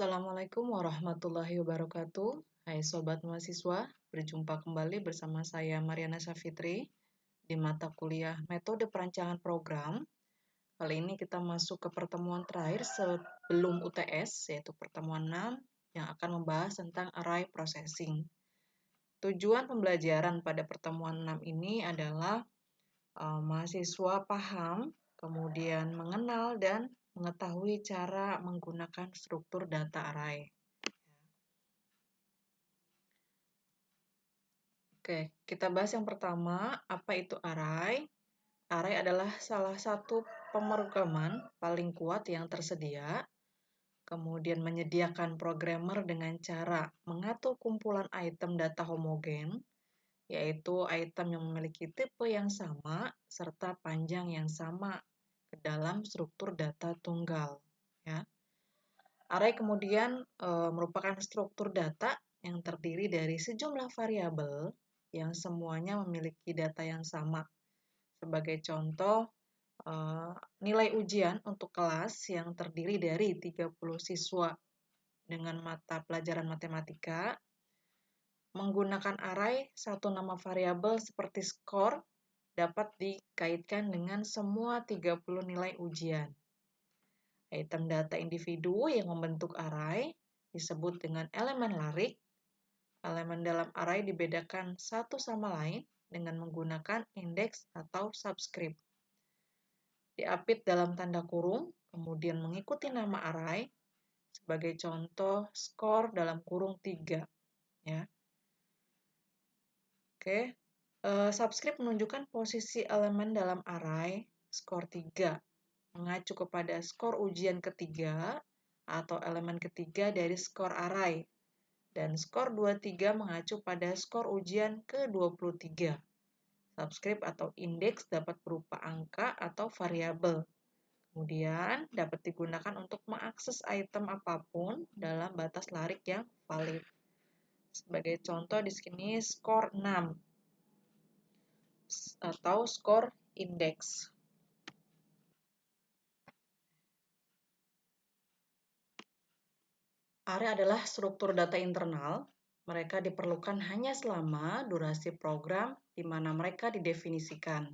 Assalamualaikum warahmatullahi wabarakatuh. Hai Sobat Mahasiswa, berjumpa kembali bersama saya Mariana Safitri di mata kuliah Metode Perancangan Program. Kali ini kita masuk ke pertemuan terakhir sebelum UTS, yaitu pertemuan 6 yang akan membahas tentang array processing. Tujuan pembelajaran pada pertemuan 6 ini adalah mahasiswa paham, kemudian mengenal dan mengetahui cara menggunakan struktur data array. Oke, kita bahas yang pertama, apa itu array? Array adalah salah satu pemrograman paling kuat yang tersedia, kemudian menyediakan programmer dengan cara mengatur kumpulan item data homogen, yaitu item yang memiliki tipe yang sama serta panjang yang sama ke dalam struktur data tunggal. Ya. Array kemudian merupakan struktur data yang terdiri dari sejumlah variabel yang semuanya memiliki data yang sama. Sebagai contoh, nilai ujian untuk kelas yang terdiri dari 30 siswa dengan mata pelajaran matematika menggunakan array satu nama variabel seperti skor dapat dikaitkan dengan semua 30 nilai ujian. Item data individu yang membentuk array disebut dengan elemen larik. Elemen dalam array dibedakan satu sama lain dengan menggunakan indeks atau subscript. Diapit dalam tanda kurung, kemudian mengikuti nama array. Sebagai contoh, skor dalam kurung 3. Ya. Oke, subscript menunjukkan posisi elemen dalam array skor 3, mengacu kepada skor ujian ketiga atau elemen ketiga dari skor array. Dan skor 23 mengacu pada skor ujian ke-23. Subscript atau indeks dapat berupa angka atau variabel. Kemudian dapat digunakan untuk mengakses item apapun dalam batas larik yang valid. Sebagai contoh di sini skor 6 atau skor indeks. Array adalah struktur data internal. Mereka diperlukan hanya selama durasi program di mana mereka didefinisikan.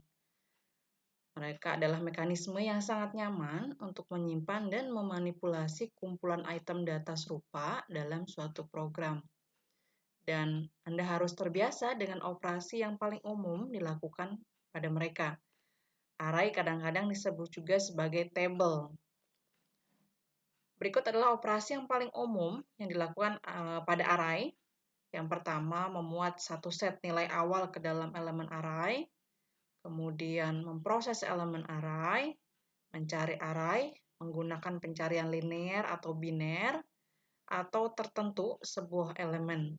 Mereka adalah mekanisme yang sangat nyaman untuk menyimpan dan memanipulasi kumpulan item data serupa dalam suatu program. Dan Anda harus terbiasa dengan operasi yang paling umum dilakukan pada mereka. Array kadang-kadang disebut juga sebagai table. Berikut adalah operasi yang paling umum yang dilakukan pada array. Yang pertama, memuat satu set nilai awal ke dalam elemen array, kemudian memproses elemen array, mencari array menggunakan pencarian linear atau biner, atau tertentu sebuah elemen.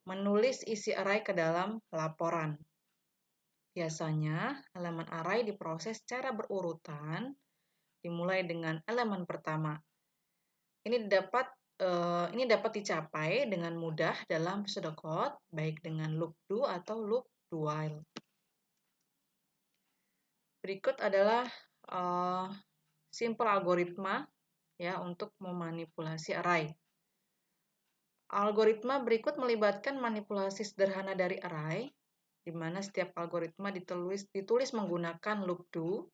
Menulis isi array ke dalam laporan. Biasanya, elemen array diproses secara berurutan, dimulai dengan elemen pertama. Ini dapat dicapai dengan mudah dalam pseudocode, baik dengan loop do atau loop do while. Berikut adalah simple algoritma ya untuk memanipulasi array. Algoritma berikut melibatkan manipulasi sederhana dari array, di mana setiap algoritma ditulis menggunakan loop do.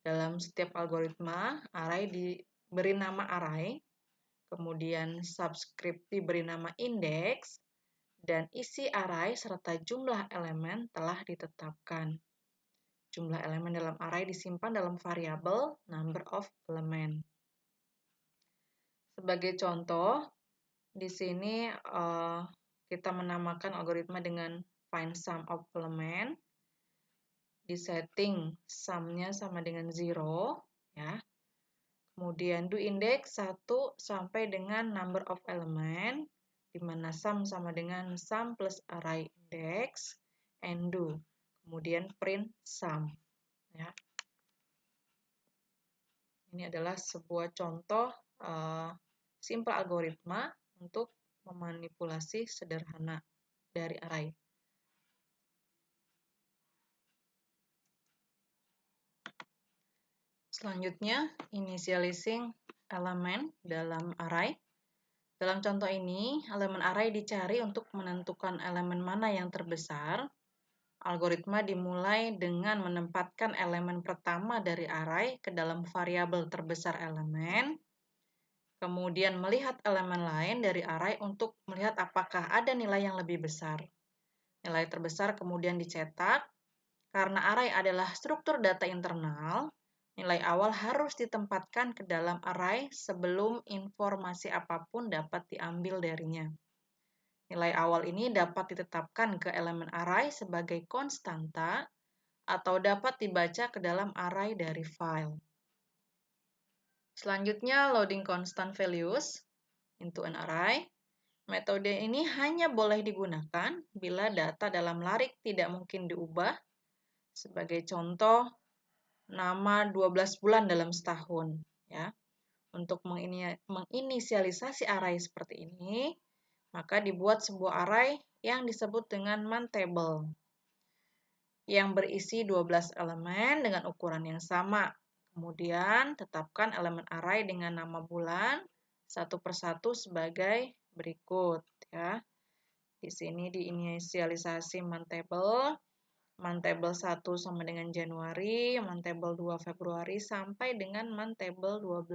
Dalam setiap algoritma, array diberi nama array, kemudian subscript diberi nama indeks, dan isi array serta jumlah elemen telah ditetapkan. Jumlah elemen dalam array disimpan dalam variabel number of element. Sebagai contoh, di sini kita menamakan algoritma dengan find sum of element. Di setting sum-nya sama dengan 0, ya. Kemudian do index 1 sampai dengan number of element, di mana sum sama dengan sum plus array index, and do. Kemudian print sum. Ya. Ini adalah sebuah contoh simple algoritma untuk memanipulasi sederhana dari array. Selanjutnya, initializing elemen dalam array. Dalam contoh ini, elemen array dicari untuk menentukan elemen mana yang terbesar. Algoritma dimulai dengan menempatkan elemen pertama dari array ke dalam variabel terbesar elemen, kemudian melihat elemen lain dari array untuk melihat apakah ada nilai yang lebih besar. Nilai terbesar kemudian dicetak. Karena array adalah struktur data internal, nilai awal harus ditempatkan ke dalam array sebelum informasi apapun dapat diambil darinya. Nilai awal ini dapat ditetapkan ke elemen array sebagai konstanta atau dapat dibaca ke dalam array dari file. Selanjutnya, loading constant values into an array. Metode ini hanya boleh digunakan bila data dalam larik tidak mungkin diubah. Sebagai contoh, nama 12 bulan dalam setahun. Ya. Untuk menginisialisasi array seperti ini, maka dibuat sebuah array yang disebut dengan mantable, yang berisi 12 elemen dengan ukuran yang sama. Kemudian, tetapkan elemen array dengan nama bulan satu persatu sebagai berikut. Ya. Di sini diinisialisasi mantable. Mantable 1 sama dengan Januari, mantable 2 Februari, sampai dengan mantable 12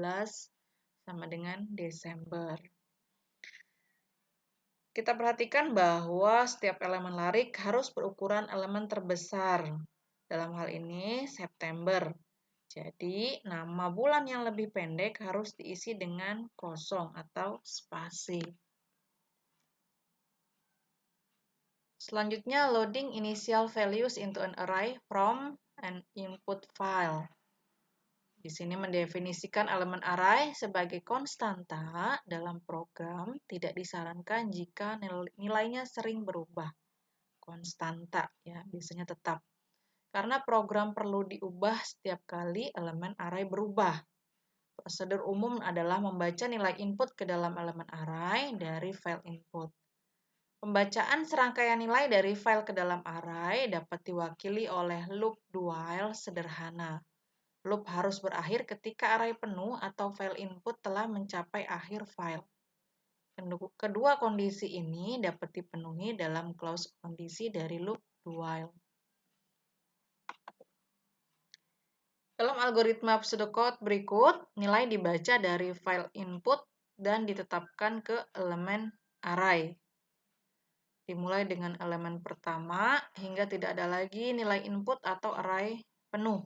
sama dengan Desember. Kita perhatikan bahwa setiap elemen larik harus berukuran elemen terbesar. Dalam hal ini, September. Jadi, nama bulan yang lebih pendek harus diisi dengan kosong atau spasi. Selanjutnya, loading initial values into an array from an input file. Di sini mendefinisikan elemen array sebagai konstanta dalam program tidak disarankan jika nilainya sering berubah. Konstanta ya, biasanya tetap. Karena program perlu diubah setiap kali elemen array berubah. Prosedur umum adalah membaca nilai input ke dalam elemen array dari file input. Pembacaan serangkaian nilai dari file ke dalam array dapat diwakili oleh loop do while sederhana. Loop harus berakhir ketika array penuh atau file input telah mencapai akhir file. Kedua kondisi ini dapat dipenuhi dalam clause kondisi dari loop do while. Dalam algoritma pseudocode berikut, nilai dibaca dari file input dan ditetapkan ke elemen array. Dimulai dengan elemen pertama hingga tidak ada lagi nilai input atau array penuh.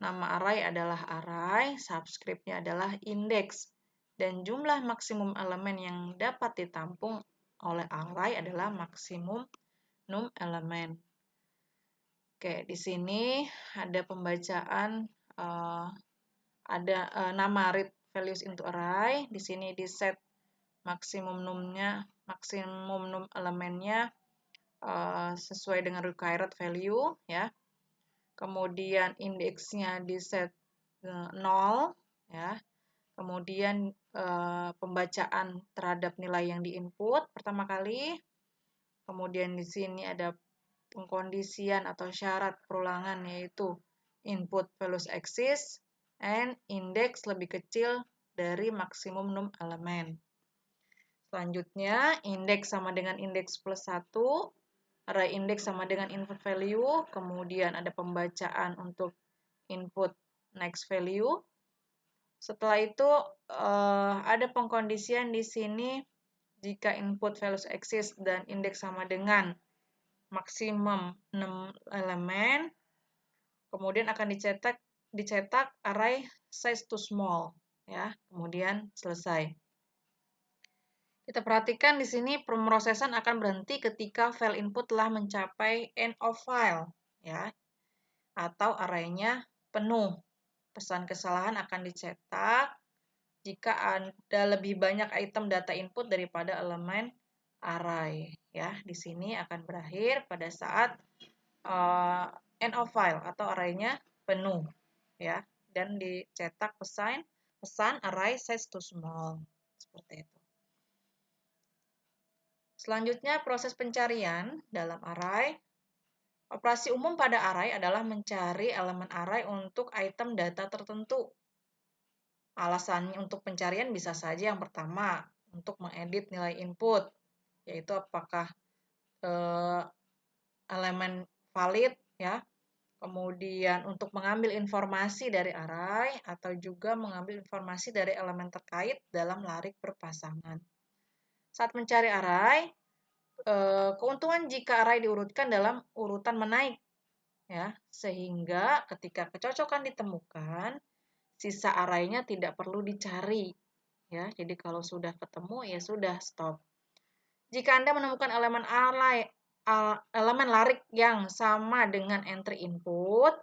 Nama array adalah array, subscript-nya adalah index, dan jumlah maksimum elemen yang dapat ditampung oleh array adalah maksimum num elemen. Oke, di sini ada pembacaan, ada nama read values into array. Di sini di set maksimum num elemennya sesuai dengan required value, ya. Kemudian indeksnya di set 0, ya. Kemudian pembacaan terhadap nilai yang diinput pertama kali. Kemudian di sini ada pengkondisian atau syarat perulangan, yaitu input values exist and index lebih kecil dari maksimum num elemen. Selanjutnya, indeks sama dengan indeks plus 1. Array index sama dengan input value, kemudian ada pembacaan untuk input next value. Setelah itu ada pengkondisian di sini jika input values exist dan indeks sama dengan maksimum 6 elemen, kemudian akan dicetak array size to small, ya. Kemudian selesai. Kita perhatikan di sini pemrosesan akan berhenti ketika file input telah mencapai end of file, ya, atau array-nya penuh. Pesan kesalahan akan dicetak jika ada lebih banyak item data input daripada elemen array. Ya, di sini akan berakhir pada saat end of file atau array-nya penuh, ya, dan dicetak pesan array size to small seperti itu. Selanjutnya, proses pencarian dalam array. Operasi umum pada array adalah mencari elemen array untuk item data tertentu. Alasannya untuk pencarian bisa saja yang pertama, untuk mengedit nilai input, yaitu apakah elemen valid ya. Kemudian untuk mengambil informasi dari array atau juga mengambil informasi dari elemen terkait dalam larik berpasangan. Saat mencari array, keuntungan jika array diurutkan dalam urutan menaik ya, sehingga ketika kecocokan ditemukan, sisa array-nya tidak perlu dicari ya. Jadi kalau sudah ketemu ya sudah stop. Jika Anda menemukan elemen larik yang sama dengan entry input,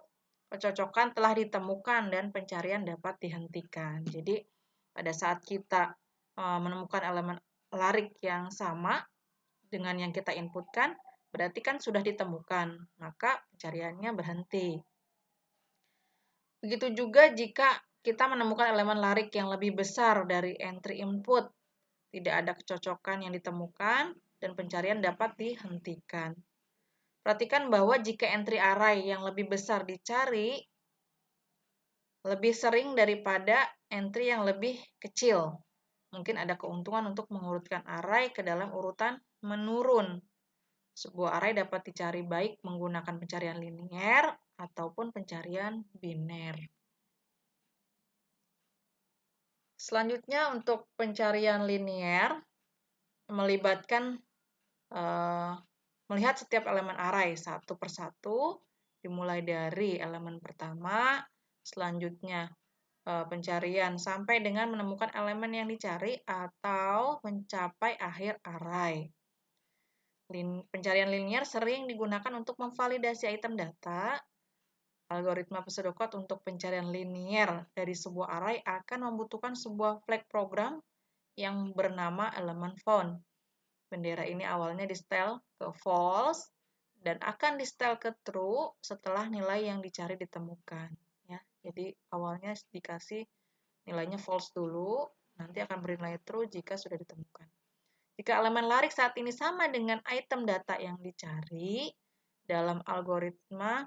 kecocokan telah ditemukan dan pencarian dapat dihentikan. Jadi pada saat kita menemukan elemen larik yang sama dengan yang kita inputkan, berarti kan sudah ditemukan, maka pencariannya berhenti. Begitu juga jika kita menemukan elemen larik yang lebih besar dari entry input, tidak ada kecocokan yang ditemukan, dan pencarian dapat dihentikan. Perhatikan bahwa jika entry array yang lebih besar dicari, lebih sering daripada entry yang lebih kecil. Mungkin ada keuntungan untuk mengurutkan array ke dalam urutan menurun. Sebuah array dapat dicari baik menggunakan pencarian linier ataupun pencarian biner. Selanjutnya untuk pencarian linier melibatkan melihat setiap elemen array satu persatu, dimulai dari elemen pertama, selanjutnya pencarian sampai dengan menemukan elemen yang dicari atau mencapai akhir array. Pencarian linier sering digunakan untuk memvalidasi item data. Algoritma pseudocode untuk pencarian linier dari sebuah array akan membutuhkan sebuah flag program yang bernama elemen found. Bendera ini awalnya di-setel ke false dan akan di-setel ke true setelah nilai yang dicari ditemukan. Ya, jadi awalnya dikasih nilainya false dulu, nanti akan beri nilai true jika sudah ditemukan. Jika elemen larik saat ini sama dengan item data yang dicari, dalam algoritma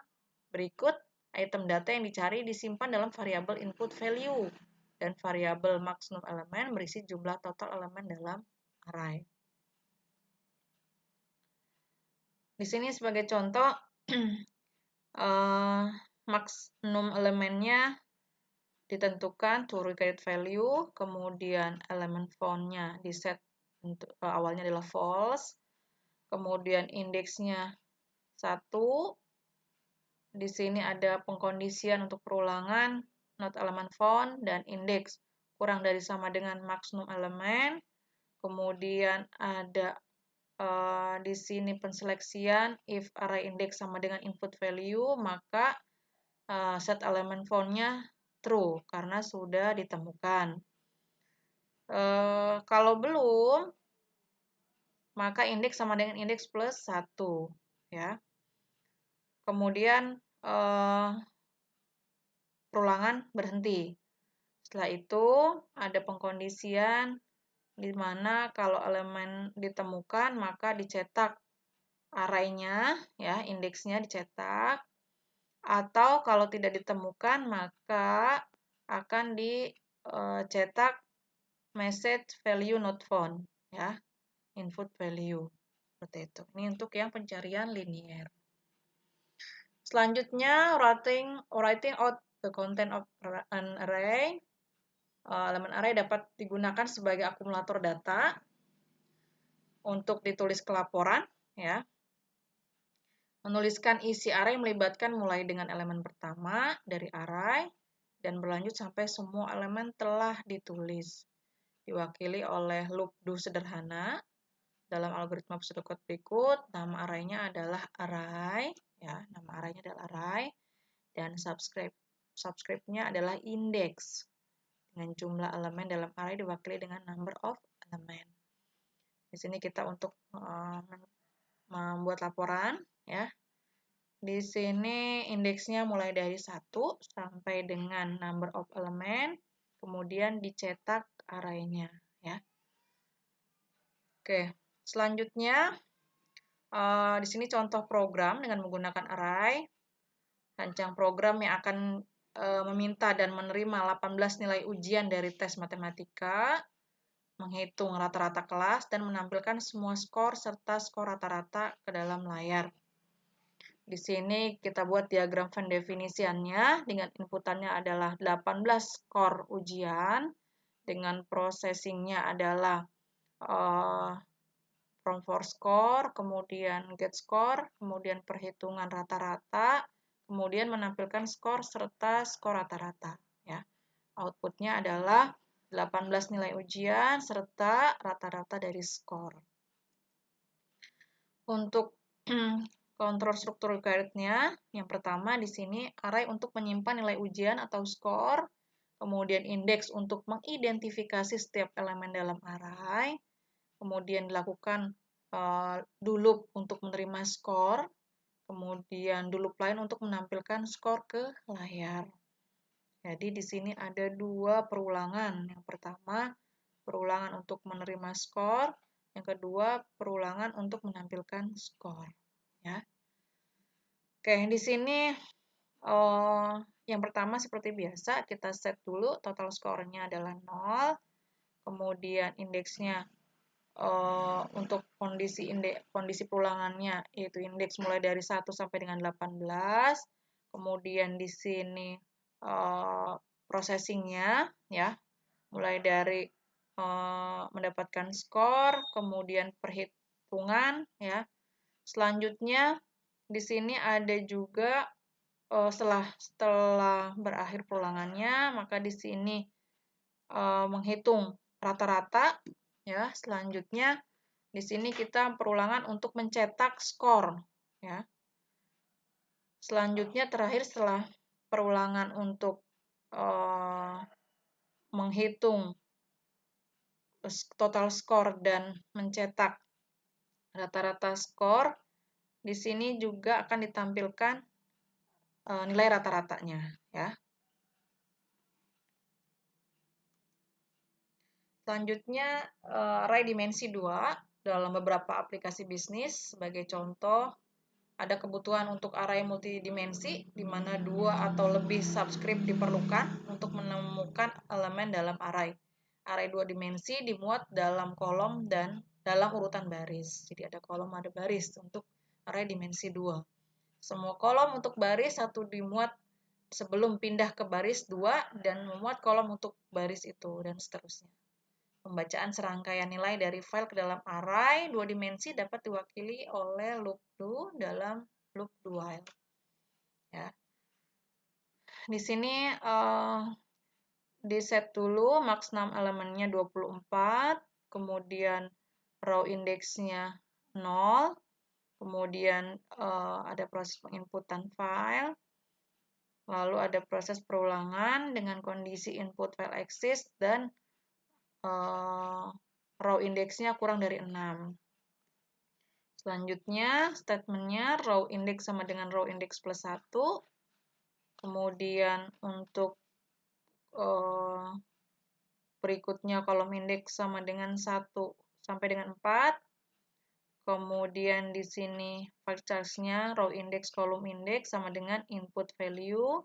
berikut, item data yang dicari disimpan dalam variabel input value dan variabel maximum elemen berisi jumlah total elemen dalam array. Di sini sebagai contoh, maksimum elemennya ditentukan to required value, kemudian elemen found-nya di set untuk awalnya adalah false, kemudian indeksnya 1, di sini ada pengkondisian untuk perulangan, not elemen found, dan indeks kurang dari sama dengan maksimum elemen, kemudian ada di sini penseleksian, if array index sama dengan input value, maka set elemen found-nya true, karena sudah ditemukan. Kalau belum, maka indeks sama dengan indeks plus 1. Ya. Kemudian perulangan berhenti. Setelah itu, ada pengkondisian di mana kalau elemen ditemukan maka dicetak array-nya ya, indeksnya dicetak, atau kalau tidak ditemukan maka akan dicetak message value not found ya, input value seperti itu. Ini untuk yang pencarian linier. Selanjutnya writing out the content of an array. Elemen array dapat digunakan sebagai akumulator data untuk ditulis ke laporan ya. Menuliskan isi array melibatkan mulai dengan elemen pertama dari array dan berlanjut sampai semua elemen telah ditulis. Diwakili oleh loop do sederhana. Dalam algoritma pseudocode berikut, nama array-nya adalah array ya, nama array-nya adalah array dan subscript-nya adalah index. Dengan jumlah elemen dalam array diwakili dengan number of element. Di sini kita untuk membuat laporan ya. Di sini indeksnya mulai dari 1 sampai dengan number of element, kemudian dicetak array-nya ya. Oke, selanjutnya di sini contoh program dengan menggunakan array. Rancang program yang akan meminta dan menerima 18 nilai ujian dari tes matematika, menghitung rata-rata kelas dan menampilkan semua skor serta skor rata-rata ke dalam layar. Di sini kita buat diagram pendefinisiannya dengan inputannya adalah 18 skor ujian, dengan processingnya adalah from for score, kemudian get score, kemudian perhitungan rata-rata, kemudian menampilkan skor serta skor rata-rata. Ya. Outputnya adalah 18 nilai ujian serta rata-rata dari skor. Untuk kontrol struktur guide-nya, yang pertama di sini array untuk menyimpan nilai ujian atau skor, kemudian indeks untuk mengidentifikasi setiap elemen dalam array, kemudian dilakukan do loop untuk menerima skor, kemudian do loop lain untuk menampilkan skor ke layar. Jadi di sini ada dua perulangan. Yang pertama, perulangan untuk menerima skor. Yang kedua, perulangan untuk menampilkan skor. Ya. Oke, di sini yang pertama seperti biasa, kita set dulu total skornya adalah 0. Kemudian indeksnya untuk kondisi perulangannya, yaitu indeks mulai dari 1 sampai dengan 18. Kemudian di sini processingnya ya, mulai dari mendapatkan skor, kemudian perhitungan ya. Selanjutnya di sini ada juga setelah berakhir perulangannya, maka di sini menghitung rata-rata ya. Selanjutnya di sini kita perulangan untuk mencetak skor ya. Selanjutnya terakhir setelah perulangan untuk menghitung total skor dan mencetak rata-rata skor, di sini juga akan ditampilkan nilai rata-ratanya ya. Selanjutnya array dimensi 2 dalam beberapa aplikasi bisnis. Sebagai contoh, ada kebutuhan untuk array multidimensi, di mana 2 atau lebih subscript diperlukan untuk menemukan elemen dalam array. Array 2 dimensi dimuat dalam kolom dan dalam urutan baris. Jadi ada kolom, ada baris untuk array dimensi 2. Semua kolom untuk baris 1 dimuat sebelum pindah ke baris 2 dan memuat kolom untuk baris itu, dan seterusnya. Pembacaan serangkaian nilai dari file ke dalam array 2 dimensi dapat diwakili oleh loop do dalam loop do while. Ya. Di sini di set dulu max 6 elemennya 24, kemudian row indeksnya 0, kemudian ada proses penginputan file, lalu ada proses perulangan dengan kondisi input file exist dan row indeksnya kurang dari 6. Selanjutnya, statementnya row index sama dengan row index plus 1. Kemudian untuk berikutnya kolom index sama dengan 1 sampai dengan 4. Kemudian di sini file charge-nya row index, kolom index sama dengan input value.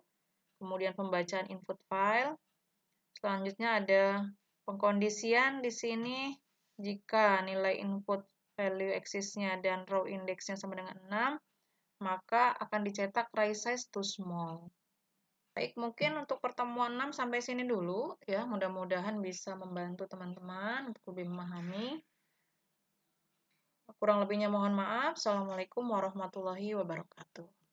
Kemudian pembacaan input file. Selanjutnya ada pengkondisian di sini, jika nilai input value exist-nya dan row index-nya sama dengan 6, maka akan dicetak array size to small. Baik, mungkin untuk pertemuan 6 sampai sini dulu ya. Mudah-mudahan bisa membantu teman-teman untuk lebih memahami. Kurang lebihnya mohon maaf. Assalamualaikum warahmatullahi wabarakatuh.